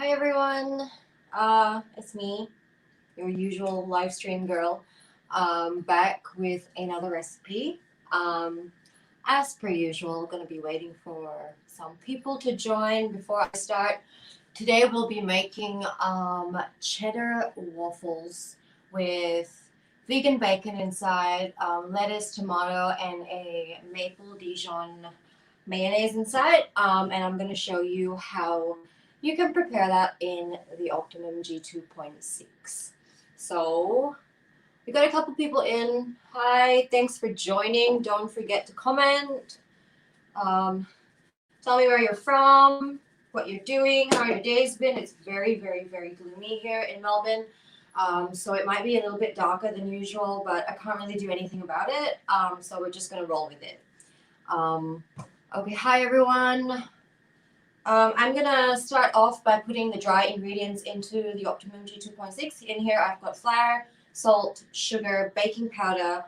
Hi everyone, it's me, your usual live stream girl, back with another recipe. As per usual, gonna be waiting for some people to join before I start. Today we'll be making cheddar waffles with vegan bacon inside, lettuce, tomato, and a maple Dijon mayonnaise inside. And I'm gonna show you how you can prepare that in the Optimum G2.6. So we got a couple people in. Hi, thanks for joining. Don't forget to comment. Tell me where you're from, what you're doing, how your day's been. It's very, very, very gloomy here in Melbourne. So it might be a little bit darker than usual, but I can't really do anything about it. So we're just gonna roll with it. Okay, hi everyone. I'm gonna start off by putting the dry ingredients into the Optimum G2.6. In here I've got flour, salt, sugar, baking powder,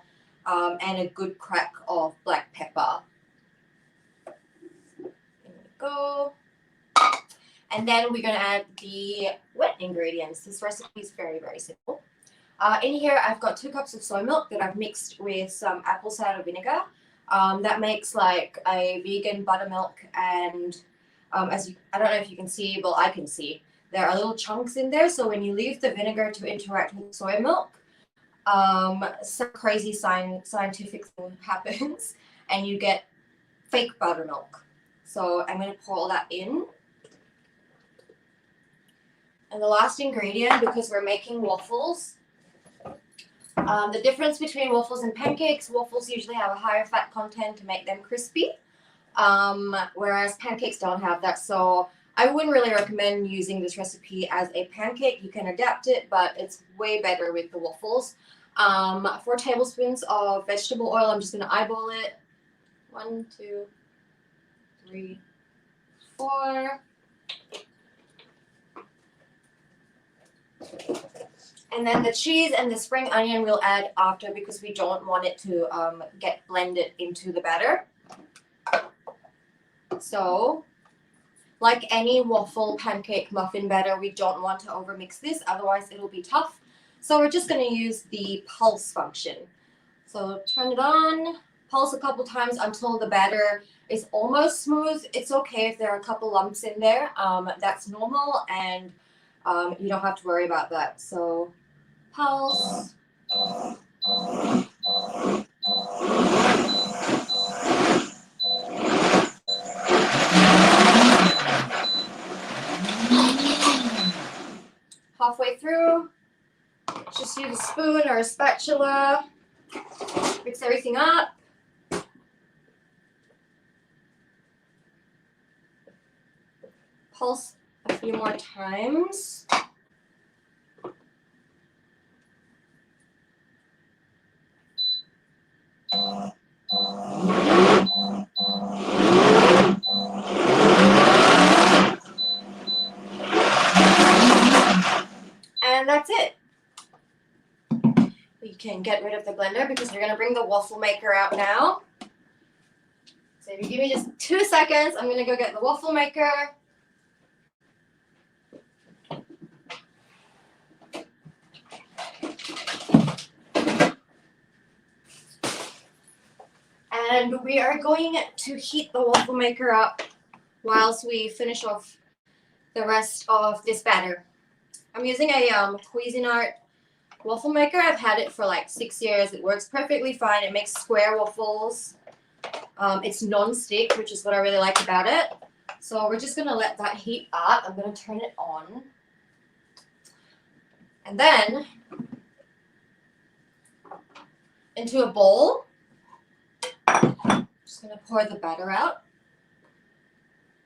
and a good crack of black pepper. There we go. And then we're gonna add the wet ingredients. This recipe is very, very simple. In here I've got 2 cups of soy milk that I've mixed with some apple cider vinegar. That makes like a vegan buttermilk, and I don't know if you can see, well, I can see, there are little chunks in there. So when you leave the vinegar to interact with soy milk, some crazy scientific thing happens and you get fake buttermilk. So I'm going to pour all that in. And the last ingredient, because we're making waffles, the difference between waffles and pancakes, waffles usually have a higher fat content to make them crispy. Whereas pancakes don't have that, so I wouldn't really recommend using this recipe as a pancake. You can adapt it, but it's way better with the waffles. 4 tablespoons of vegetable oil. I'm just going to eyeball it. 1, 2, 3, 4. And then the cheese and the spring onion we'll add after, because we don't want it to get blended into the batter. So, like any waffle, pancake, muffin batter, we don't want to overmix this, otherwise it'll be tough. So we're just going to use the pulse function. So turn it on, pulse a couple times until the batter is almost smooth. It's okay if there are a couple lumps in there. That's normal, and you don't have to worry about that. So pulse. Halfway through, just use a spoon or a spatula, mix everything up. Pulse a few more times. And that's it. We can get rid of the blender because we're going to bring the waffle maker out now. So if you give me just 2 seconds, I'm going to go get the waffle maker. And we are going to heat the waffle maker up whilst we finish off the rest of this batter. I'm using a Cuisinart waffle maker. I've had it for like 6 years. It works perfectly fine. It makes square waffles. It's non-stick, which is what I really like about it. So we're just going to let that heat up. I'm going to turn it on. And then into a bowl, just going to pour the batter out.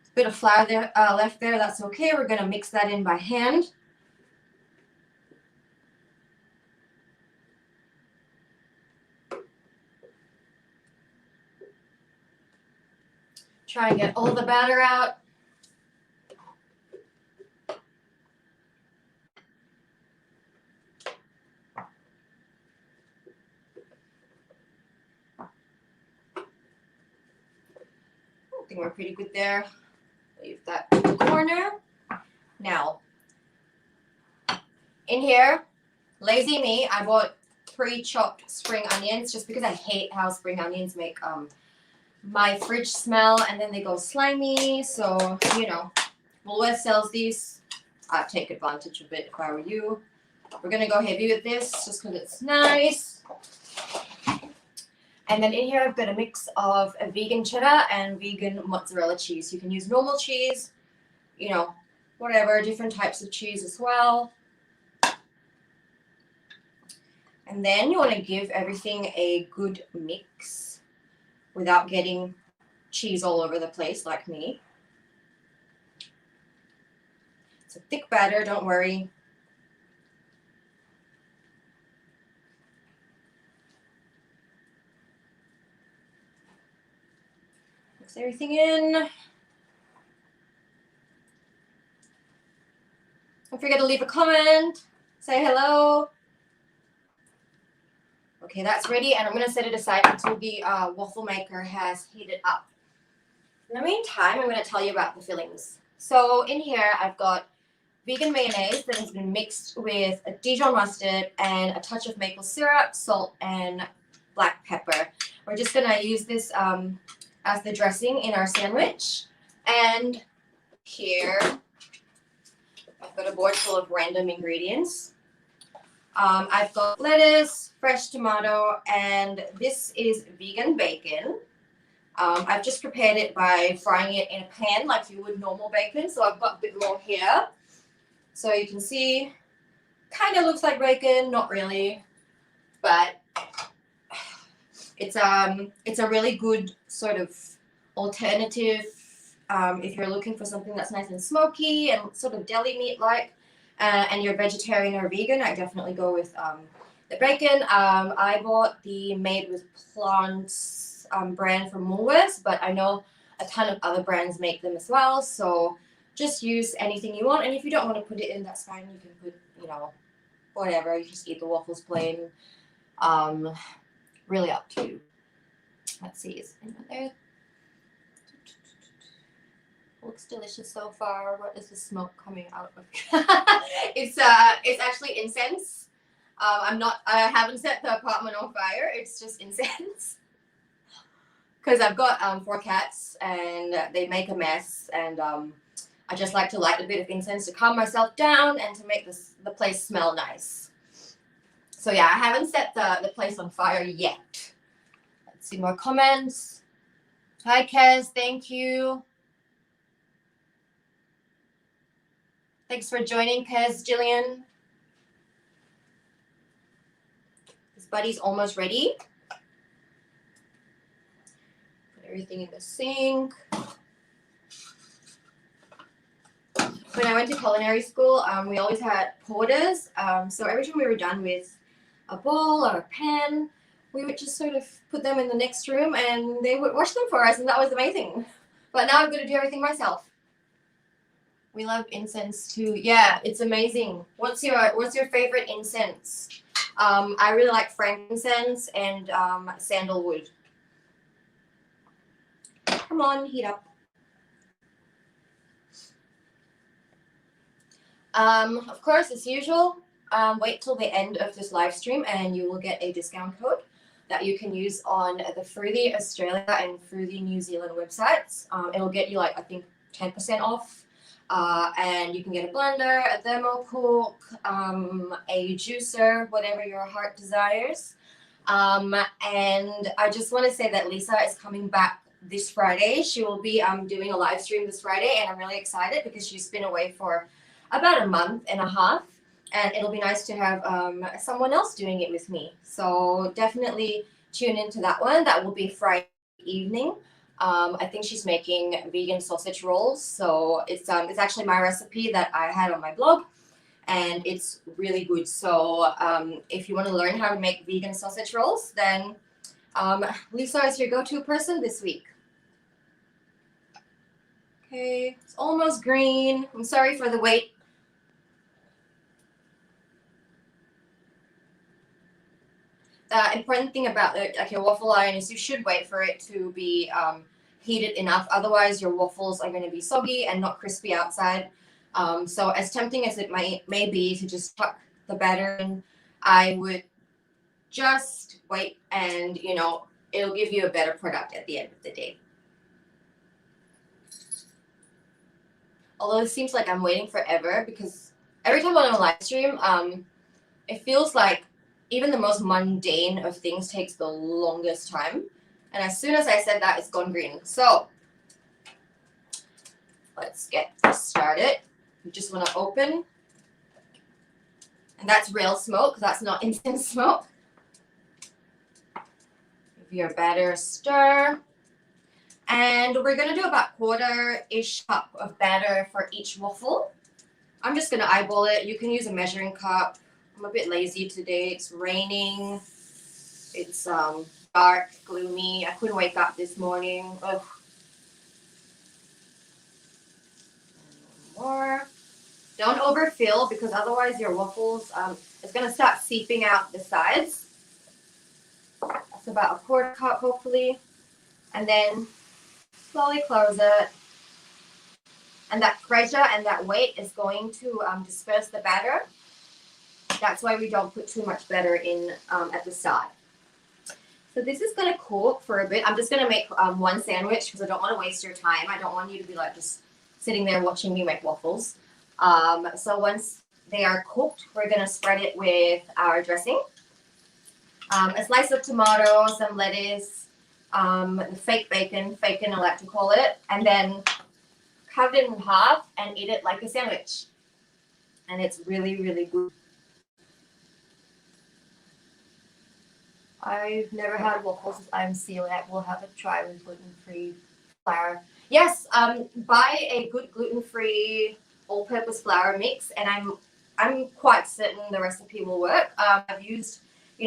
A bit of flour there, left there. That's okay. We're going to mix that in by hand. Try and get all the batter out. I think we're pretty good there. Leave that in the corner. Now, in here, lazy me, I bought pre-chopped spring onions just because I hate how spring onions make my fridge smell and then they go slimy. So, you know, Woolworths sells these. I'd take advantage of it if I were you. We're going to go heavy with this just because it's nice. And then in here I've got a mix of a vegan cheddar and vegan mozzarella cheese. You can use normal cheese, you know, whatever, different types of cheese as well. And then you want to give everything a good mix without getting cheese all over the place like me. It's a thick batter, don't worry. Mix everything in. Don't forget to leave a comment, say hello. Okay, that's ready, and I'm going to set it aside until the waffle maker has heated up. In the meantime, I'm going to tell you about the fillings. So in here, I've got vegan mayonnaise that has been mixed with a Dijon mustard and a touch of maple syrup, salt, and black pepper. We're just going to use this as the dressing in our sandwich. And here, I've got a board full of random ingredients. I've got lettuce, fresh tomato, and this is vegan bacon. I've just prepared it by frying it in a pan like you would normal bacon. So I've got a bit more here. So you can see, kind of looks like bacon, not really, but it's a really good sort of alternative if you're looking for something that's nice and smoky and sort of deli meat like. And you're vegetarian or vegan, I definitely go with the bacon. I bought the Made with Plants brand from Woolworths, but I know a ton of other brands make them as well. So just use anything you want. And if you don't want to put it in, that's fine. You can put, you know, whatever. You just eat the waffles plain. Really up to you. Let's see, is it in there? Looks delicious so far. What is the smoke coming out of? It's actually incense. I haven't set the apartment on fire. It's just incense. Because I've got 4 cats and they make a mess, and I just like to light a bit of incense to calm myself down and to make the place smell nice. So yeah, I haven't set the place on fire yet. Let's see more comments. Hi Kez, thank you. Thanks for joining, Kez, Jillian. This buddy's almost ready. Put everything in the sink. When I went to culinary school, we always had porters. So every time we were done with a bowl or a pan, we would just sort of put them in the next room and they would wash them for us, and that was amazing. But now I'm going to do everything myself. We love incense too. Yeah, it's amazing. What's your favorite incense? I really like frankincense and sandalwood. Come on, heat up. Of course, as usual, wait till the end of this live stream and you will get a discount code that you can use on the Froothie Australia and Froothie New Zealand websites. It'll get you, like, I think 10% off. And you can get a blender, a thermocook, a juicer, whatever your heart desires. And I just want to say that Lisa is coming back this Friday. She will be doing a live stream this Friday, and I'm really excited because she's been away for about a month and a half, and it'll be nice to have someone else doing it with me. So definitely tune into that one. That will be Friday evening. I think she's making vegan sausage rolls. So it's actually my recipe that I had on my blog, and it's really good. So if you want to learn how to make vegan sausage rolls, then Lisa is your go-to person this week. Okay, it's almost green. I'm sorry for the wait. The important thing about a waffle iron is you should wait for it to be heated enough. Otherwise, your waffles are going to be soggy and not crispy outside. So as tempting as it may be to just tuck the batter in, I would just wait, and it'll give you a better product at the end of the day. Although it seems like I'm waiting forever, because every time I'm on a live stream, it feels like even the most mundane of things takes the longest time. And as soon as I said that, it's gone green. So let's get started. You just want to open. And that's real smoke. That's not instant smoke. Give your batter a stir. And we're going to do about quarter-ish cup of batter for each waffle. I'm just going to eyeball it. You can use a measuring cup. I'm a bit lazy today. It's raining. It's dark, gloomy. I couldn't wake up this morning. Ugh. More. Don't overfill, because otherwise your waffles, it's going to start seeping out the sides. That's about a quarter cup, hopefully. And then slowly close it. And that pressure and that weight is going to disperse the batter. That's why we don't put too much batter in at the start. So this is going to cook for a bit. I'm just going to make one sandwich, because I don't want to waste your time. I don't want you to be like just sitting there watching me make waffles. So once they are cooked, we're going to spread it with our dressing. A slice of tomato, some lettuce, fake bacon I like to call it, and then cut it in half and eat it like a sandwich. And it's really, really good. I've never had waffles. I'm celiac. We'll have a try with gluten-free flour. Yes, buy a good gluten-free all-purpose flour mix, and I'm quite certain the recipe will work. I've used,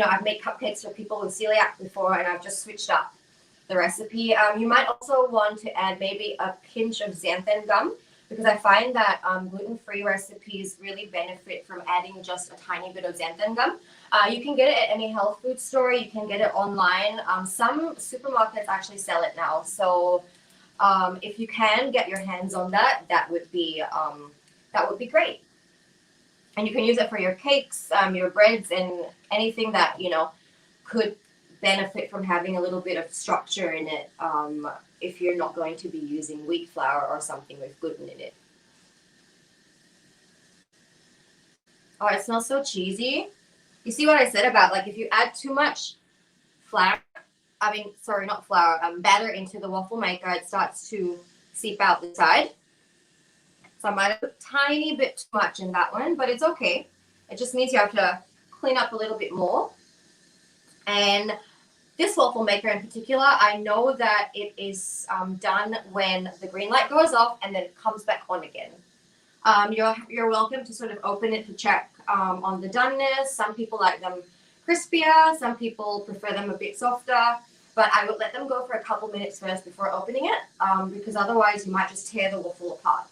I've made cupcakes for people with celiac before, and I've just switched up the recipe. You might also want to add maybe a pinch of xanthan gum, because I find that gluten-free recipes really benefit from adding just a tiny bit of xanthan gum. You can get it at any health food store. You can get it online. Some supermarkets actually sell it now. So if you can get your hands on that, that would be great. And you can use it for your cakes, your breads, and anything that could benefit from having a little bit of structure in it, if you're not going to be using wheat flour or something with gluten in it. Oh, it smells so cheesy. You see what I said about, like, if you add too much batter into the waffle maker, it starts to seep out the side. So I might have put a tiny bit too much in that one, but it's okay. It just means you have to clean up a little bit more. And this waffle maker in particular, I know that it is done when the green light goes off and then it comes back on again. You're welcome to sort of open it to check on the doneness. Some people like them crispier, some people prefer them a bit softer, but I would let them go for a couple minutes first before opening it, because otherwise you might just tear the waffle apart.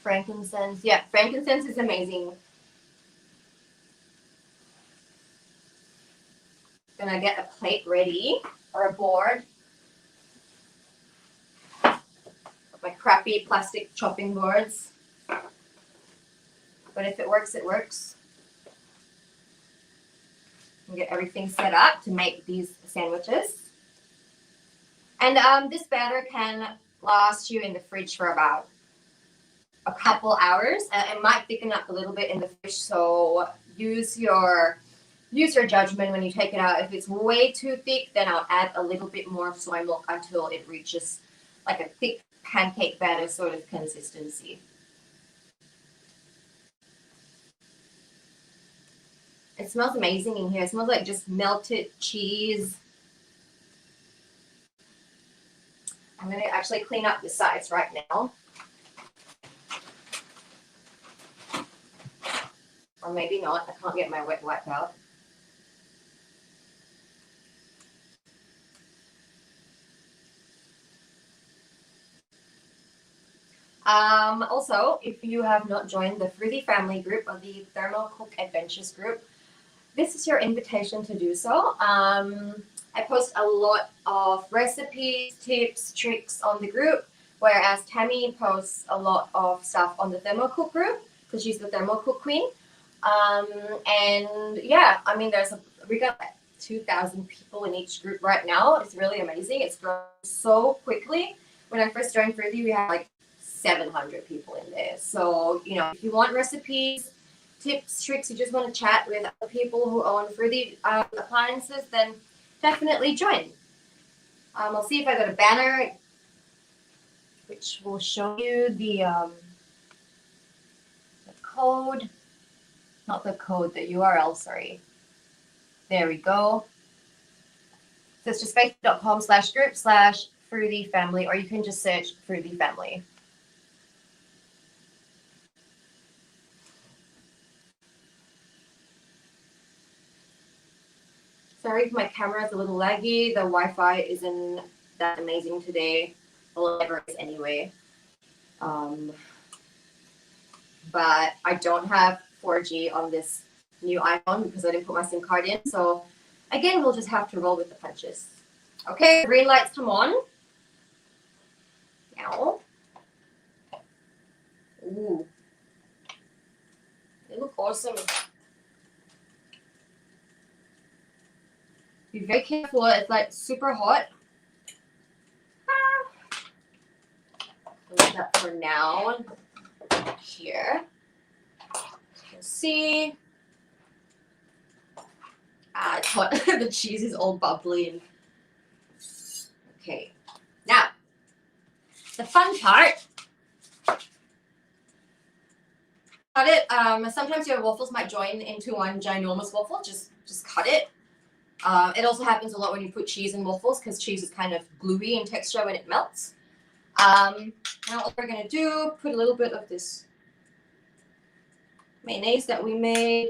Frankincense. Yeah, frankincense is amazing. Gonna get a plate ready, or a board. My crappy plastic chopping boards. But if it works, it works. And get everything set up to make these sandwiches. And this batter can last you in the fridge for about a couple hours. It might thicken up a little bit in the fridge, so use your judgment when you take it out. If it's way too thick, then I'll add a little bit more soy milk until it reaches like a thick pancake batter sort of consistency. It smells amazing in here. It smells like just melted cheese. I'm going to actually clean up the sides right now. Or maybe not. I can't get my wet wipe out. Also, if you have not joined the Froothie family group or the Thermal Cook Adventures group, this is your invitation to do so. I post a lot of recipes, tips, tricks on the group, whereas Tammy posts a lot of stuff on the Thermocook group because she's the Thermocook queen. And yeah, I mean, we got 2,000 people in each group right now. It's really amazing. It's grown so quickly. When I first joined Froothie, we had like 700 people in there. So, you know, if you want recipes, tips, tricks, you just want to chat with other people who own Froothie appliances, then definitely join. I'll see if I got a banner which will show you the code, not the code, the URL, sorry. There we go. So it's just facebook.com/group/Froothie family, or you can just search Froothie family. Sorry if my camera is a little laggy. The Wi-Fi isn't that amazing today. Well, it never is anyway. But I don't have 4G on this new iPhone because I didn't put my SIM card in. So again, we'll just have to roll with the punches. Okay, green lights come on. Now. Ooh. They look awesome. Be very careful, it's like super hot. Leave that for now. Here. You can see. It's hot. The cheese is all bubbly. Okay. Now, the fun part. Cut it. Sometimes your waffles might join into one ginormous waffle. Just cut it. It also happens a lot when you put cheese in waffles because cheese is kind of gluey in texture when it melts. Now what we're going to do, put a little bit of this mayonnaise that we made.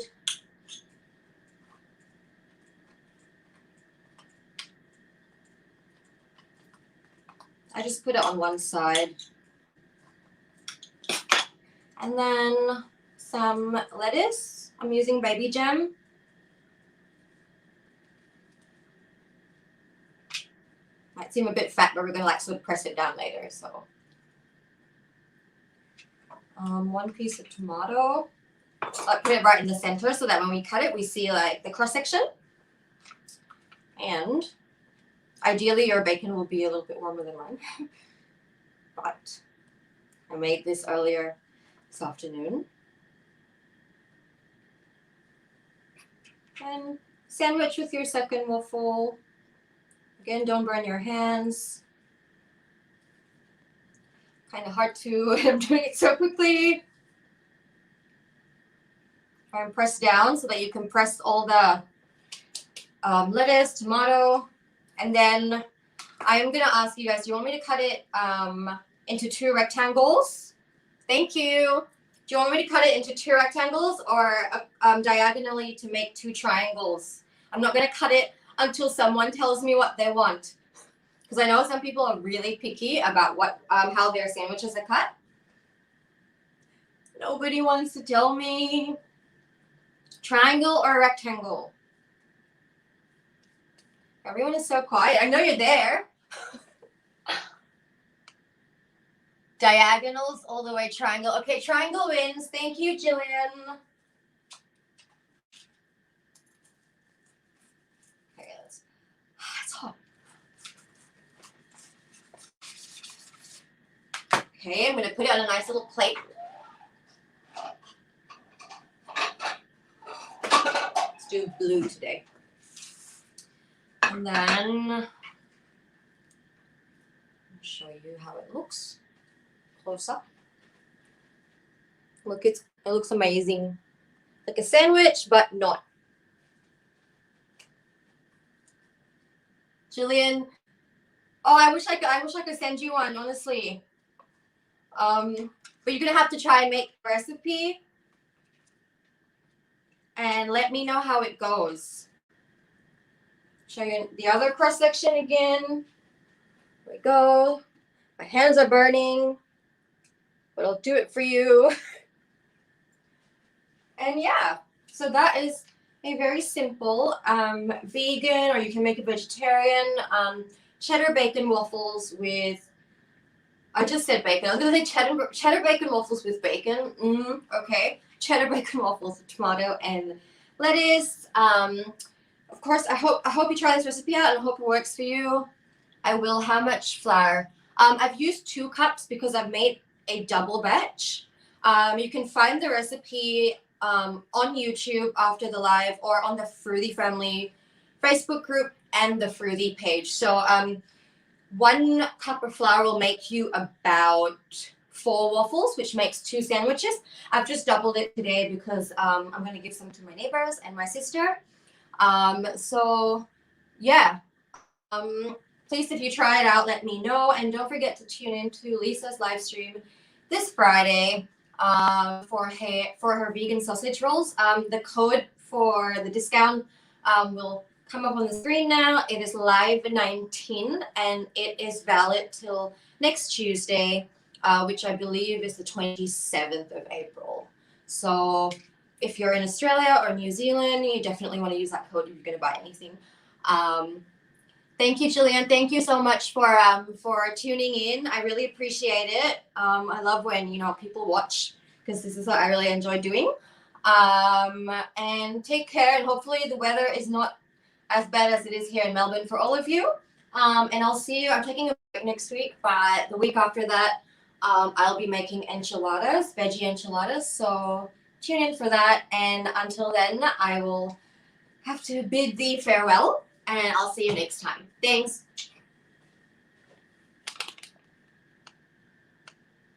I just put it on one side. And then some lettuce. I'm using baby jam. Might seem a bit fat, but we're gonna like sort of press it down later. So, one piece of tomato. I put it right in the center so that when we cut it, we see like the cross section. And ideally, your bacon will be a little bit warmer than mine. But I made this earlier this afternoon. And sandwich with your second waffle. Again, don't burn your hands. Kind of hard to, I'm doing it so quickly. Try and press down so that you can press all the lettuce, tomato. And then I'm going to ask you guys, do you want me to cut it into 2 rectangles? Thank you. Do you want me to cut it into 2 rectangles or diagonally to make 2 triangles? I'm not going to cut it until someone tells me what they want. Because I know some people are really picky about what how their sandwiches are cut. Nobody wants to tell me. Triangle or rectangle? Everyone is so quiet. I know you're there. Diagonals all the way, triangle. Okay, triangle wins. Thank you, Jillian. Okay, it's hot. Okay, I'm going to put it on a nice little plate. Let's do blue today. And then I'll show you how it looks close up. Look, it looks amazing. Like a sandwich, but not. Jillian, oh, I wish I could send you one, honestly. But you're gonna have to try and make the recipe and let me know how it goes. Show you the other cross section again. There we go. My hands are burning, but I'll do it for you. And yeah, so that is a very simple vegan, or you can make a vegetarian cheddar bacon waffles with, I just said bacon. I was going to say cheddar bacon waffles with bacon. Okay. Cheddar bacon waffles with tomato and lettuce. Of course, I hope you try this recipe out and I hope it works for you. I will. How much flour? I've used 2 cups because I've made a double batch. You can find the recipe on YouTube after the live, or on the Froothie family Facebook group and the Froothie page. So 1 cup of flour will make you about 4 waffles, which makes 2 sandwiches. I've just doubled it today because I'm going to give some to my neighbors and my sister. So yeah, please, if you try it out, let me know, and don't forget to tune in to Lisa's live stream this Friday for her vegan sausage rolls. The code for the discount will come up on the screen now. It is live19 and it is valid till next Tuesday, which I believe is the 27th of April. So if you're in Australia or New Zealand, you definitely want to use that code if you're going to buy anything. Thank you, Jillian. Thank you so much for tuning in. I really appreciate it. I love when, you know, people watch, because this is what I really enjoy doing. And take care, and hopefully the weather is not as bad as it is here in Melbourne for all of you. And I'll see you. I'm taking a break next week, but the week after that, I'll be making enchiladas, veggie enchiladas. So tune in for that. And until then, I will have to bid thee farewell, and I'll see you next time. Thanks.